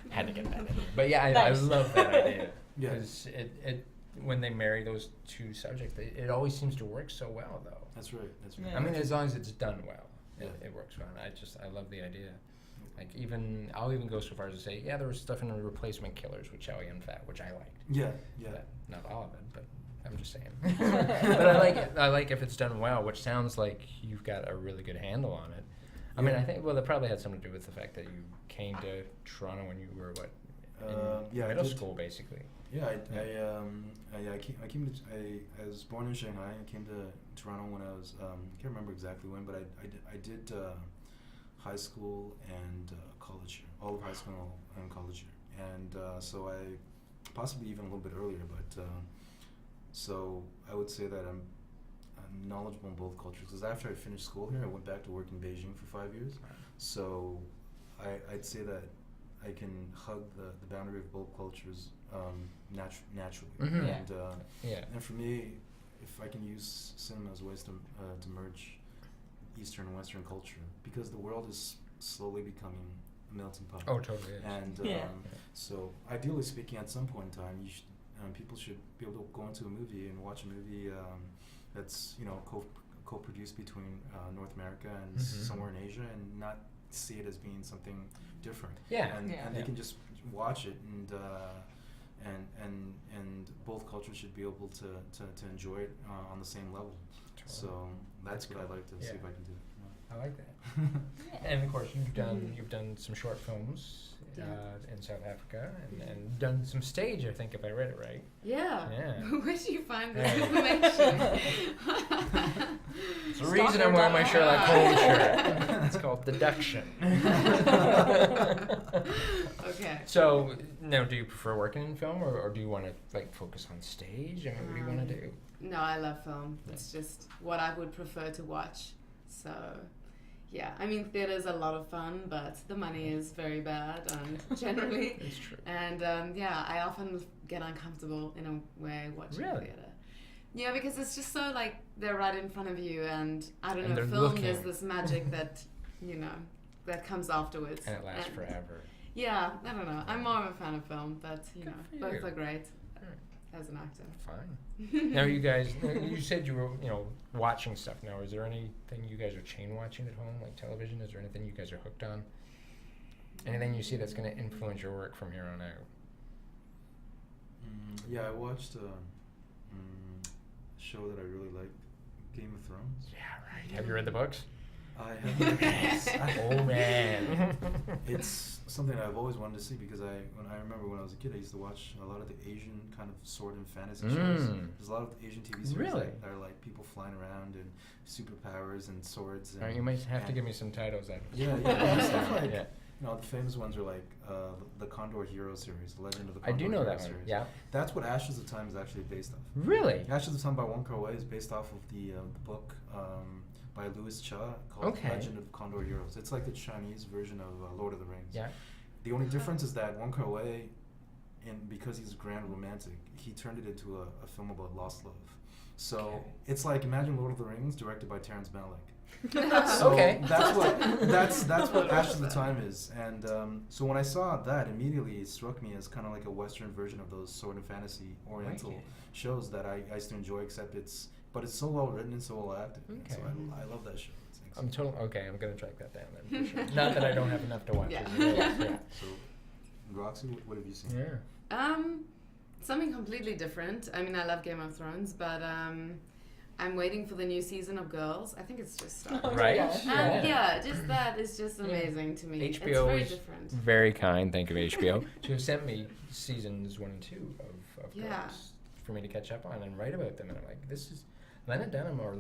Speaker 2: Had to get that in. But yeah, I
Speaker 3: Nice.
Speaker 2: love that idea.
Speaker 4: Yeah.
Speaker 2: Because it when they marry those two subjects, it always seems to work so well, though.
Speaker 4: That's right.
Speaker 3: Yeah.
Speaker 2: I mean, as long as it's done well,
Speaker 4: Yeah.
Speaker 2: it works well. And I love the idea. Like I'll even go so far as to say, yeah, there was stuff in the Replacement Killers with Chow Yun-fat, which I liked.
Speaker 4: Yeah.
Speaker 2: But not all of it, but I'm just saying. But I like it. I like if it's done well, which sounds like you've got a really good handle on it. I mean,
Speaker 4: Yeah.
Speaker 2: I think that probably had something to do with the fact that you came to Toronto when you were in
Speaker 4: I
Speaker 2: middle
Speaker 4: did.
Speaker 2: school, basically.
Speaker 4: Yeah, I was born in Shanghai. I came to Toronto when I was I can't remember exactly when, but I did high school and college here, all of high school and college here, and so I possibly even a little bit earlier, but so I would say that I'm knowledgeable in both cultures. Because after I finished school here, I went back to work in Beijing for 5 years, so I'd say that I can hug the boundary of both cultures naturally.
Speaker 2: Mhm.
Speaker 3: Yeah.
Speaker 4: And,
Speaker 2: Yeah.
Speaker 4: and for me, if I can use cinema as a way to merge Eastern and Western culture, because the world is slowly becoming a melting pot.
Speaker 2: Oh, totally is.
Speaker 4: And
Speaker 3: Yeah.
Speaker 4: so, ideally speaking, at some point in time, people should be able to go into a movie and watch a movie that's co-produced between North America and
Speaker 2: Mhm.
Speaker 4: somewhere in Asia, and not see it as being something different.
Speaker 2: Yeah.
Speaker 4: And,
Speaker 3: Yeah.
Speaker 4: and they
Speaker 2: Yeah.
Speaker 4: can just watch it, and both cultures should be able to enjoy it on the same level.
Speaker 2: Totally.
Speaker 4: So that's what I'd like to see
Speaker 2: Yeah.
Speaker 4: if I can do.
Speaker 2: I like that.
Speaker 3: Yeah.
Speaker 2: And of course, you've done some short films
Speaker 5: Yeah.
Speaker 2: in South Africa and done some stage. I think if I read it right.
Speaker 5: Yeah.
Speaker 2: Yeah.
Speaker 5: Where do you find this
Speaker 2: Yeah.
Speaker 5: information?
Speaker 2: It's the reason I'm wearing my Sherlock Holmes shirt. It's called deduction.
Speaker 5: Okay.
Speaker 2: So now, do you prefer working in film, or do you want to like focus on stage? I mean, what do you want to do?
Speaker 5: No, I love film. It's just what I would prefer to watch. So, yeah. I mean, theater's a lot of fun, but the money is very bad, and generally.
Speaker 2: It's true.
Speaker 5: And yeah, I often get uncomfortable in a way watching
Speaker 2: Really?
Speaker 5: theater. Yeah, because it's just so like they're right in front of you, and I don't
Speaker 2: And
Speaker 5: know,
Speaker 2: they're
Speaker 5: film
Speaker 2: looking.
Speaker 5: there's this magic that that comes afterwards.
Speaker 2: And it lasts forever.
Speaker 5: Yeah, I don't know. I'm more of a fan of film, but
Speaker 2: Good for
Speaker 5: both
Speaker 2: you.
Speaker 5: are great
Speaker 2: Alright.
Speaker 5: as an actor.
Speaker 2: Fine. Now, you guys, you said you were, watching stuff. Now, is there anything you guys are chain watching at home, like television? Is there anything you guys are hooked on? Anything you see that's going to influence your work from here on out?
Speaker 4: Yeah, I watched a show that I really liked, Game of Thrones.
Speaker 2: Yeah, right. Have you read the books?
Speaker 4: I have.
Speaker 2: Oh, man.
Speaker 4: It's something that I've always wanted to see because I remember when I was a kid, I used to watch a lot of the Asian kind of sword and fantasy shows. There's a lot of Asian TV series
Speaker 2: Really?
Speaker 4: that are like people flying around and superpowers and swords. And,
Speaker 2: All right, you might have to
Speaker 4: and-
Speaker 2: give me some titles then.
Speaker 4: Yeah, yeah. Stuff like,
Speaker 2: Yeah.
Speaker 4: the famous ones are like the Condor Hero series, the Legend of the
Speaker 2: I
Speaker 4: Condor
Speaker 2: do know
Speaker 4: Hero
Speaker 2: that one.
Speaker 4: series.
Speaker 2: Yeah.
Speaker 4: That's what Ashes of Time is actually based off.
Speaker 2: Really?
Speaker 4: Ashes of Time by Wong Kar-wai is based off of the book by Louis Cha called
Speaker 2: Okay.
Speaker 4: Legend of Condor Heroes. It's like the Chinese version of Lord of the Rings.
Speaker 2: Yeah.
Speaker 4: The only difference is that Wong Kar-wai, because he's a grand romantic, he turned it into a film about lost love. So
Speaker 2: Okay.
Speaker 4: it's like, imagine Lord of the Rings directed by Terrence Malick.
Speaker 5: So
Speaker 2: Okay.
Speaker 4: That's what Ashes of the Time is, and so when I saw that, immediately it struck me as kind of like a Western version of those sword and fantasy Oriental
Speaker 2: Right.
Speaker 4: shows that I used to enjoy. Except it's so well written and so well acted.
Speaker 2: Okay.
Speaker 4: So I love that show. It's
Speaker 2: I'm
Speaker 4: excellent.
Speaker 2: okay. I'm gonna track that down then. For sure. Not that I don't have enough to watch.
Speaker 5: Yeah.
Speaker 2: Yeah.
Speaker 4: So, Roxy, what have you seen?
Speaker 2: Yeah.
Speaker 5: Something completely different. I mean, I love Game of Thrones, but I'm waiting for the new season of Girls. I think it's just started.
Speaker 3: Oh,
Speaker 2: Right?
Speaker 3: gosh.
Speaker 5: And yeah, just that is just
Speaker 2: Yeah.
Speaker 5: amazing to me. It's
Speaker 2: HBO
Speaker 5: very
Speaker 2: is
Speaker 5: different.
Speaker 2: very kind. Thank you, HBO, to have sent me seasons 1 and 2 of
Speaker 5: Yeah.
Speaker 2: Girls for me to catch up on and write about them. And I'm like, this is Lena Dunham, however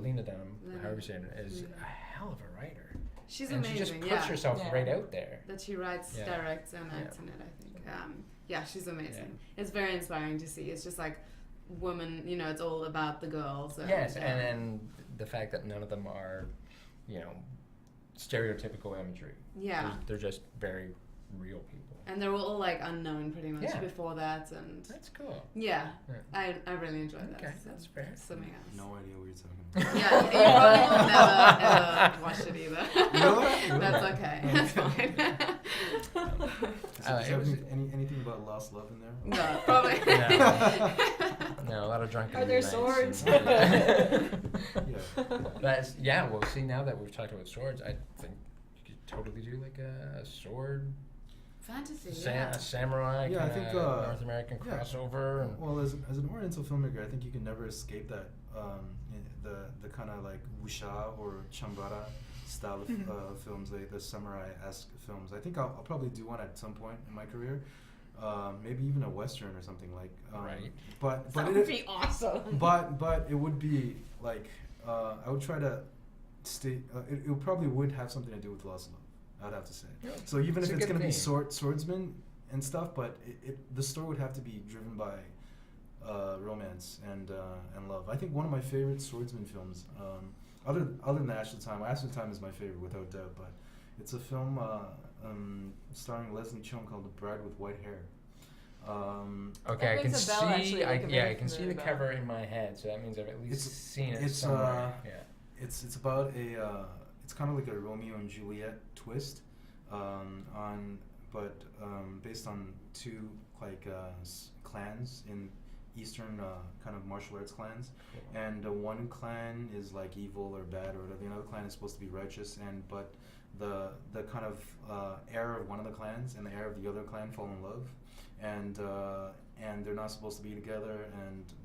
Speaker 2: you say it, is
Speaker 5: Lena.
Speaker 2: a hell of a writer.
Speaker 5: She's
Speaker 2: and
Speaker 5: amazing.
Speaker 2: she just puts
Speaker 5: yeah.
Speaker 2: herself
Speaker 3: Yeah.
Speaker 2: right out there.
Speaker 5: That she writes,
Speaker 2: Yeah.
Speaker 5: directs, and
Speaker 2: Yeah.
Speaker 5: acts in it. I think. Yeah, she's amazing. It's very inspiring to see. It's just like women, you know, it's all about the girls. And,
Speaker 2: Yes, and the fact that none of them are, you know, stereotypical imagery.
Speaker 5: yeah.
Speaker 2: They're just very real people.
Speaker 5: And they were all like unknown pretty much
Speaker 2: Yeah.
Speaker 5: before that, and
Speaker 2: That's cool.
Speaker 5: yeah,
Speaker 2: Yeah.
Speaker 5: I really enjoyed that.
Speaker 2: Okay,
Speaker 5: so
Speaker 2: that's fair.
Speaker 5: Something else.
Speaker 4: No idea what you're talking about.
Speaker 5: Yeah, you probably will never watch it either.
Speaker 4: Really?
Speaker 5: That's okay. That's fine.
Speaker 4: Does it have anything about lost love in there?
Speaker 5: No, probably.
Speaker 2: No, a lot of drunken
Speaker 3: Are there
Speaker 2: nights
Speaker 3: swords?
Speaker 2: and-
Speaker 4: Yeah.
Speaker 2: Well, see, now that we've talked about swords, I think you could totally do like a sword,
Speaker 5: Fantasy,
Speaker 2: a samurai,
Speaker 4: Yeah, I
Speaker 2: kinda
Speaker 4: think,
Speaker 2: North American
Speaker 4: yeah.
Speaker 2: crossover. And
Speaker 4: Well, as an Oriental filmmaker, I think you can never escape that the kind of like wuxia or chambara style of films, like the samurai-esque films. I think I'll probably do one at some point in my career, maybe even a western or something like.
Speaker 2: Right.
Speaker 4: But
Speaker 3: That would be awesome.
Speaker 4: but it would be like I would try to stay. It probably would have something to do with lost love. I'd have to say.
Speaker 2: Yeah,
Speaker 4: So even
Speaker 2: it's
Speaker 4: if
Speaker 2: a
Speaker 4: it's
Speaker 2: good
Speaker 4: going to be
Speaker 2: theme.
Speaker 4: swordsmen and stuff, but the story would have to be driven by romance and love. I think one of my favorite swordsman films, other than Ashes of Time. Ashes of Time is my favorite without doubt, but it's a film starring Leslie Cheung called The Bride with White Hair.
Speaker 2: Okay,
Speaker 3: That
Speaker 2: I can
Speaker 3: rings a bell,
Speaker 2: see.
Speaker 3: actually, like a very
Speaker 2: I can see the
Speaker 3: familiar
Speaker 2: cover
Speaker 3: bell.
Speaker 2: in my head, so that means I've at least
Speaker 4: It's-
Speaker 2: seen it
Speaker 4: it's,
Speaker 2: somewhere. Yeah.
Speaker 4: It's about it's kind of like a Romeo and Juliet twist, based on two like clans in Eastern kind of martial arts clans, and one clan is like evil or bad or whatever. Another clan is supposed to be righteous, but the kind of heir of one of the clans and the heir of the other clan fall in love, and they're not supposed to be together,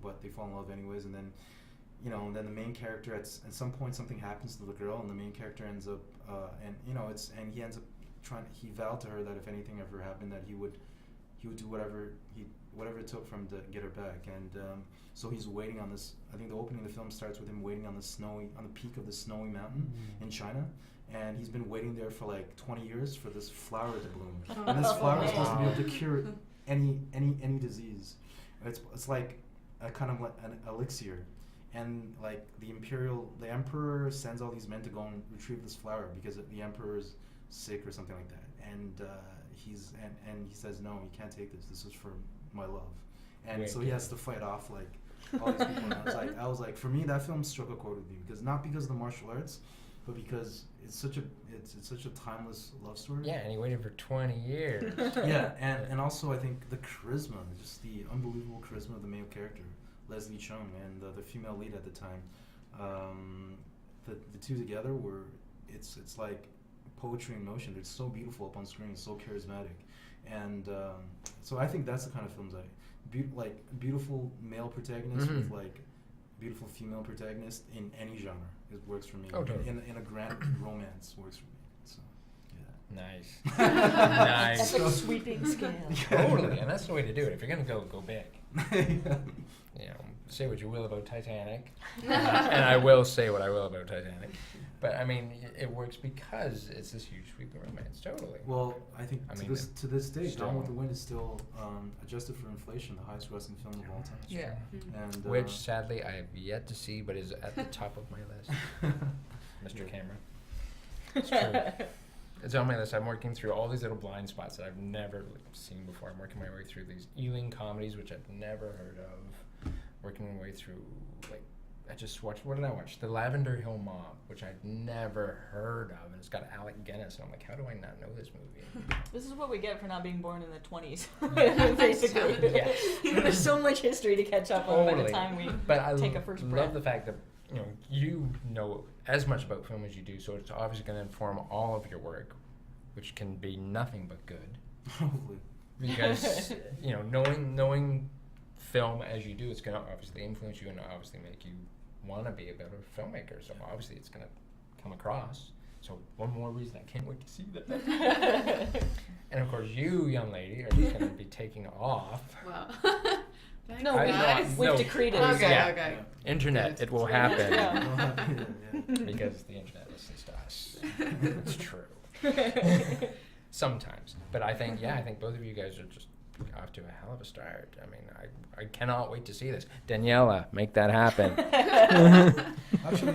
Speaker 4: but they fall in love anyways, and then. You know, and then the main character at some point something happens to the girl, and the main character ends up, and he ends up he vowed to her that if anything ever happened, that he would do whatever it took for him to get her back, and so he's waiting on this. I think the opening of the film starts with him waiting on the peak of the snowy mountain in China, and he's been waiting there for like 20 years for this flower to bloom, and this flower is supposed to be able to cure any disease. It's like a kind of like an elixir. And like the emperor sends all these men to go and retrieve this flower because the emperor is sick or something like that. And he says, no, you can't take this. This is for my love. And so he has to fight off like all these people. And I was like, for me, that film struck a chord with me because of the martial arts, but because it's such a timeless love story.
Speaker 2: Yeah, and he waited for 20 years.
Speaker 4: Yeah, and also I think the charisma, just the unbelievable charisma of the male character. Leslie Cheung and the female lead at the time, the two together it's like poetry in motion. They're so beautiful up on screen, so charismatic, and so I think that's the kind of films like beautiful male protagonist with like beautiful female protagonist in any genre. It works for me.
Speaker 2: Oh, totally.
Speaker 4: In a grand romance works for me. So yeah.
Speaker 2: Nice.
Speaker 3: That's
Speaker 2: Nice.
Speaker 3: like a sweeping scale.
Speaker 2: Totally, and that's the way to do it. If you're gonna go big.
Speaker 4: Yeah.
Speaker 2: You know, say what you will about Titanic, and I will say what I will about Titanic, but I mean, it works because it's this huge sweeping romance. Totally.
Speaker 4: Well, I think to this day,
Speaker 2: still-
Speaker 4: Gone with the Wind is still adjusted for inflation, the highest grossing film of all time.
Speaker 3: Yeah.
Speaker 4: And
Speaker 2: Which sadly I have yet to see, but is at the top of my list. Mr. Cameron. It's true. It's on my list. I'm working through all these little blind spots that I've never seen before. I'm working my way through these Ealing comedies, which I've never heard of. Working my way through, like, I just watched, what did I watch? The Lavender Hill Mob, which I'd never heard of, and it's got Alec Guinness, and I'm like, how do I not know this movie?
Speaker 3: This is what we get for not being born in the 20s, basically.
Speaker 2: Yes.
Speaker 3: There's so much history to catch up on by the time we
Speaker 2: But I
Speaker 3: take a first
Speaker 2: love
Speaker 3: breath.
Speaker 2: the fact that you know as much about film as you do, so it's obviously going to inform all of your work, which can be nothing but good.
Speaker 4: Hopefully.
Speaker 2: Because knowing film as you do, it's going to obviously influence you and obviously make you want to be a better filmmaker. So obviously it's going to come across. So one more reason I can't wait to see that. And of course you, young lady, are just going to be taking off.
Speaker 5: Wow. Thanks,
Speaker 3: No,
Speaker 5: guys.
Speaker 3: we've
Speaker 2: no.
Speaker 3: decreed it.
Speaker 5: Okay,
Speaker 2: Yeah.
Speaker 5: okay.
Speaker 2: Internet,
Speaker 5: Good.
Speaker 2: it will happen.
Speaker 3: Yeah.
Speaker 2: Because the internet listens to us. It's true. Sometimes. But I think both of you guys are just off to a hell of a start. I mean, I cannot wait to see this. Daniela, make that happen.
Speaker 4: Actually,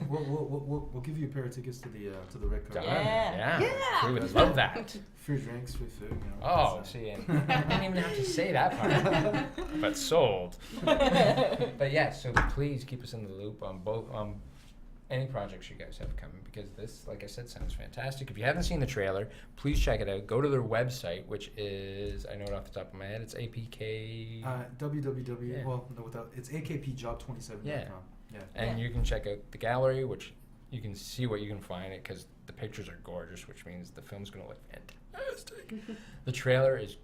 Speaker 4: we'll give you a pair of tickets to the red carpet.
Speaker 2: Yeah.
Speaker 3: Yeah.
Speaker 2: We would love that.
Speaker 4: Free drinks, free food. You know,
Speaker 2: Oh,
Speaker 4: so.
Speaker 2: see, and I didn't even have to say that part, but sold. But yeah, so please keep us in the loop on both any projects you guys have coming, because this, like I said, sounds fantastic. If you haven't seen the trailer, please check it out. Go to their website, which is, I know it off the top of my head, it's APK.
Speaker 4: www.
Speaker 2: Yeah.
Speaker 4: Well, no, without it's AKPJob27.com.
Speaker 2: Yeah.
Speaker 4: Yeah.
Speaker 2: And you can check out the gallery, which you can see what you can find it, because the pictures are gorgeous, which means the film's going to look fantastic. The trailer is,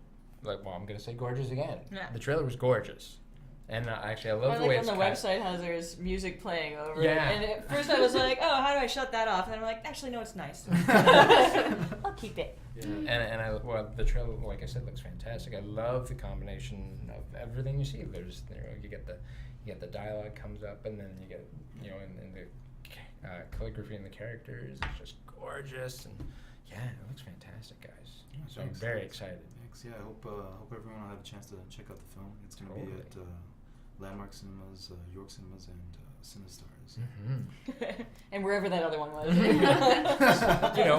Speaker 2: I'm going to say gorgeous again.
Speaker 3: Yeah.
Speaker 2: The trailer was gorgeous. And actually, I love
Speaker 3: I
Speaker 2: the way
Speaker 3: like
Speaker 2: it's
Speaker 3: on the
Speaker 2: cut.
Speaker 3: website how there's music playing over
Speaker 2: Yeah.
Speaker 3: it. And at first I was like, oh, how do I shut that off? And I'm like, actually, no, it's nice. I'll keep it.
Speaker 4: Yeah.
Speaker 2: And the trailer, like I said, looks fantastic. I love the combination of everything you see. There's, you get the dialogue comes up, and then you get, in the calligraphy and the characters. It's just gorgeous, and yeah, it looks fantastic, guys.
Speaker 4: Yeah,
Speaker 2: So
Speaker 4: thanks.
Speaker 2: I'm very excited.
Speaker 4: Thanks. Yeah, I hope everyone will have a chance to check out the film. It's going to
Speaker 2: Totally.
Speaker 4: be at Landmark Cinemas, York Cinemas, and Cinestars.
Speaker 2: Mm-hmm.
Speaker 3: And wherever that other one was.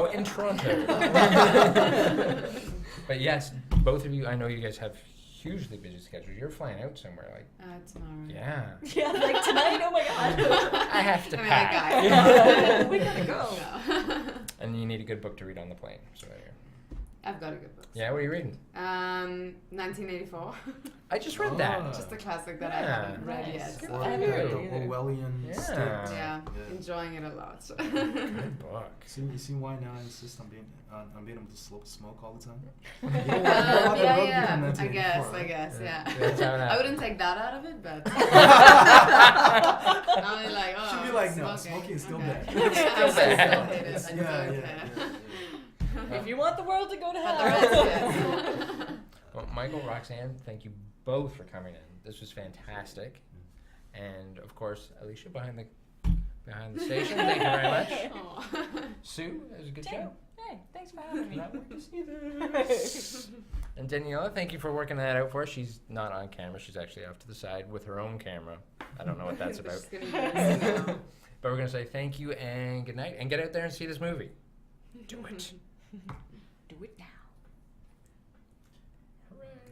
Speaker 2: In Toronto. But yes, both of you, I know you guys have hugely busy schedules. You're flying out somewhere,
Speaker 5: Tomorrow.
Speaker 2: yeah.
Speaker 3: Yeah, like tonight, oh my god.
Speaker 2: I have to
Speaker 5: I mean,
Speaker 2: pack.
Speaker 3: We gotta go.
Speaker 5: No.
Speaker 2: And you need a good book to read on the plane. So anyway.
Speaker 5: I've got a good book.
Speaker 2: Yeah, what are you reading?
Speaker 5: 1984.
Speaker 2: I just read
Speaker 4: Oh.
Speaker 2: that.
Speaker 5: Just a classic that
Speaker 2: Yeah.
Speaker 5: I haven't read
Speaker 3: Nice.
Speaker 5: yet.
Speaker 3: Good
Speaker 5: So.
Speaker 3: for
Speaker 4: Or
Speaker 3: you.
Speaker 4: the Orwellian
Speaker 2: Yeah.
Speaker 4: stick.
Speaker 5: Yeah,
Speaker 4: Yeah.
Speaker 5: enjoying it a lot.
Speaker 2: Good book.
Speaker 4: You see why now I insist on being able to smoke all the time?
Speaker 5: Yeah. I guess, yeah.
Speaker 2: That's how it
Speaker 5: I
Speaker 2: happened.
Speaker 5: wouldn't take that out of it, but I'll be like, oh,
Speaker 4: Should be like, no, smoking is still bad.
Speaker 5: I
Speaker 2: Still bad.
Speaker 5: still hate it. I still
Speaker 4: Yeah,
Speaker 5: hate
Speaker 4: yeah,
Speaker 5: it.
Speaker 3: If you want the world to go to
Speaker 5: But
Speaker 3: hell.
Speaker 5: the rest, yes.
Speaker 2: Well, Michael, Roxanne, thank you both for coming in. This was fantastic. And of course, Alicia behind the station. Thank you very much.
Speaker 5: Aw.
Speaker 2: Sue, it was a good
Speaker 3: Tim,
Speaker 2: show.
Speaker 3: hey, thanks for having me.
Speaker 2: Not wait to see this. And Daniela, thank you for working that out for us. She's not on camera. She's actually off to the side with her own camera. I don't know what that's about.
Speaker 5: Just gonna use it now.
Speaker 2: But we're going to say thank you and good night. And get out there and see this movie. Do it.
Speaker 3: Do it now.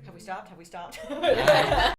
Speaker 3: Have we stopped? Have we stopped?
Speaker 2: Yeah.